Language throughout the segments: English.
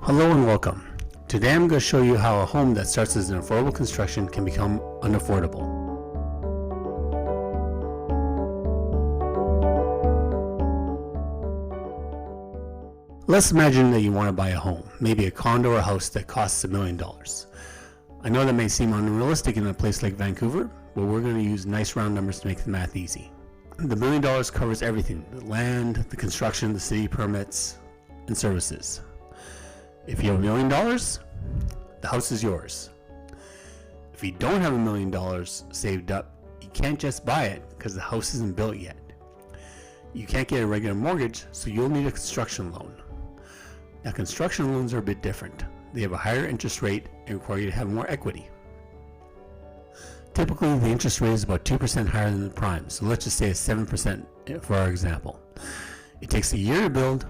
Hello and welcome. Today I'm going to show you how a home that starts as an affordable construction can become unaffordable. Let's imagine that you want to buy a home, maybe a condo or a house that costs $1 million. I know that may seem unrealistic in a place like Vancouver, but we're going to use nice round numbers to make the math easy. The $1 million covers everything: the land, the construction, the city permits, and services. If you have $1 million, the house is yours. If you don't have $1 million saved up, you can't just buy it because the house isn't built yet. You can't get a regular mortgage, so you'll need a construction loan. Now, construction loans are a bit different. They have a higher interest rate and require you to have more equity. Typically, the interest rate is about 2% higher than the prime, so let's just say it's 7% for our example. It takes a year to build.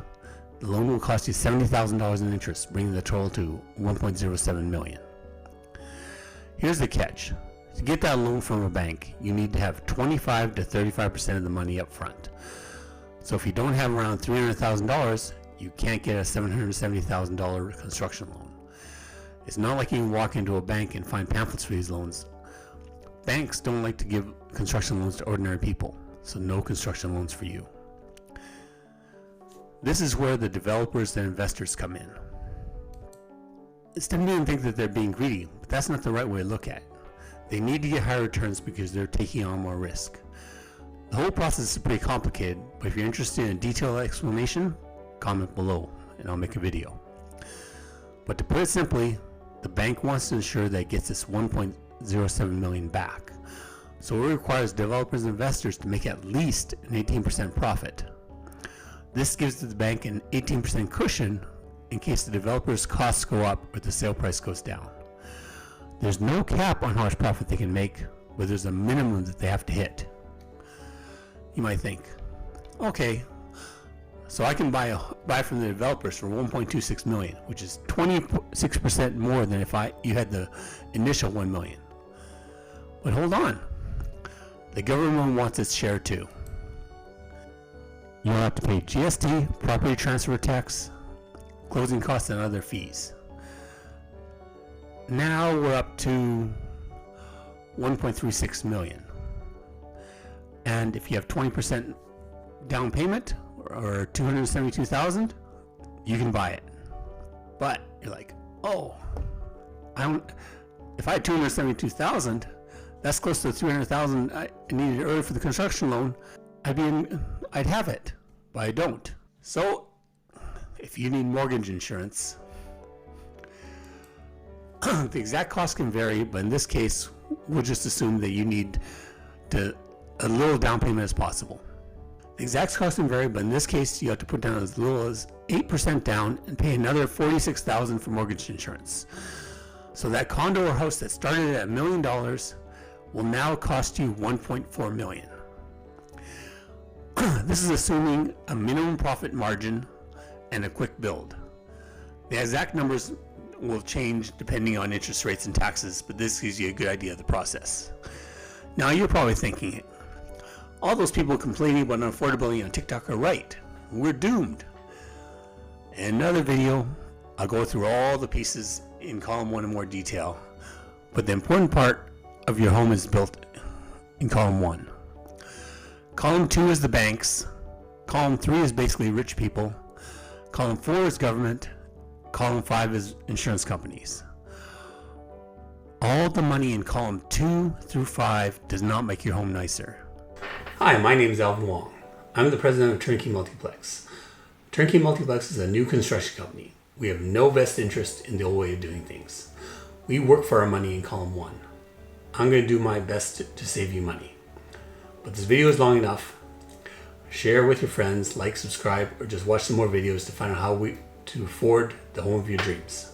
The loan will cost you $70,000 in interest, bringing the total to $1.07 million. Here's the catch. To get that loan from a bank, you need to have 25 to 35% of the money up front. So if you don't have around $300,000, you can't get a $770,000 construction loan. It's not like you can walk into a bank and find pamphlets for these loans. Banks don't like to give construction loans to ordinary people, so no construction loans for you. This is where the developers and investors come in. It's tempting to think that they're being greedy, but that's not the right way to look at it. They need to get higher returns because they're taking on more risk. The whole process is pretty complicated, but if you're interested in a detailed explanation, comment below and I'll make a video. But to put it simply, the bank wants to ensure that it gets this $1.07 million back. So it requires developers and investors to make at least an 18% profit. This gives the bank an 18% cushion in case the developer's costs go up or the sale price goes down. There's no cap on how much profit they can make, but there's a minimum that they have to hit. You might think, okay, so I can buy from the developers for $1.26 million, which is 26% more than if you had the initial $1 million. But hold on, the government wants its share too. You'll have to pay GST, property transfer tax, closing costs, and other fees. Now we're up to $1.36 million. And if you have 20% down payment or $272,000, you can buy it. But you're like, oh, if I had $272,000, that's close to $300,000 I needed earlier for the construction loan. I'd have it, but I don't. So if you need mortgage insurance, the exact cost can vary, but in this case, we'll just assume that you need a little down payment as possible. The exact cost can vary, but in this case, you have to put down as little as 8% down and pay another $46,000 for mortgage insurance. So that condo or house that started at $1 million will now cost you $1.4 million. This is assuming a minimum profit margin and a quick build. The exact numbers will change depending on interest rates and taxes, but this gives you a good idea of the process. Now you're probably thinking, all those people complaining about unaffordability on TikTok are right. We're doomed. In another video, I'll go through all the pieces in column 1 in more detail, but the important part of your home is built in column 1. Column 2 is the banks. Column 3 is basically rich people. Column 4 is government. Column 5 is insurance companies. All the money in column 2 through 5 does not make your home nicer. Hi, my name is Alvin Wong. I'm the president of Turnkey Multiplex. Turnkey Multiplex is a new construction company. We have no vested interest in the old way of doing things. We work for our money in column 1. I'm going to do my best to save you money. But this video is long enough. Share with your friends, like, subscribe, or just watch some more videos to find out how to afford the home of your dreams.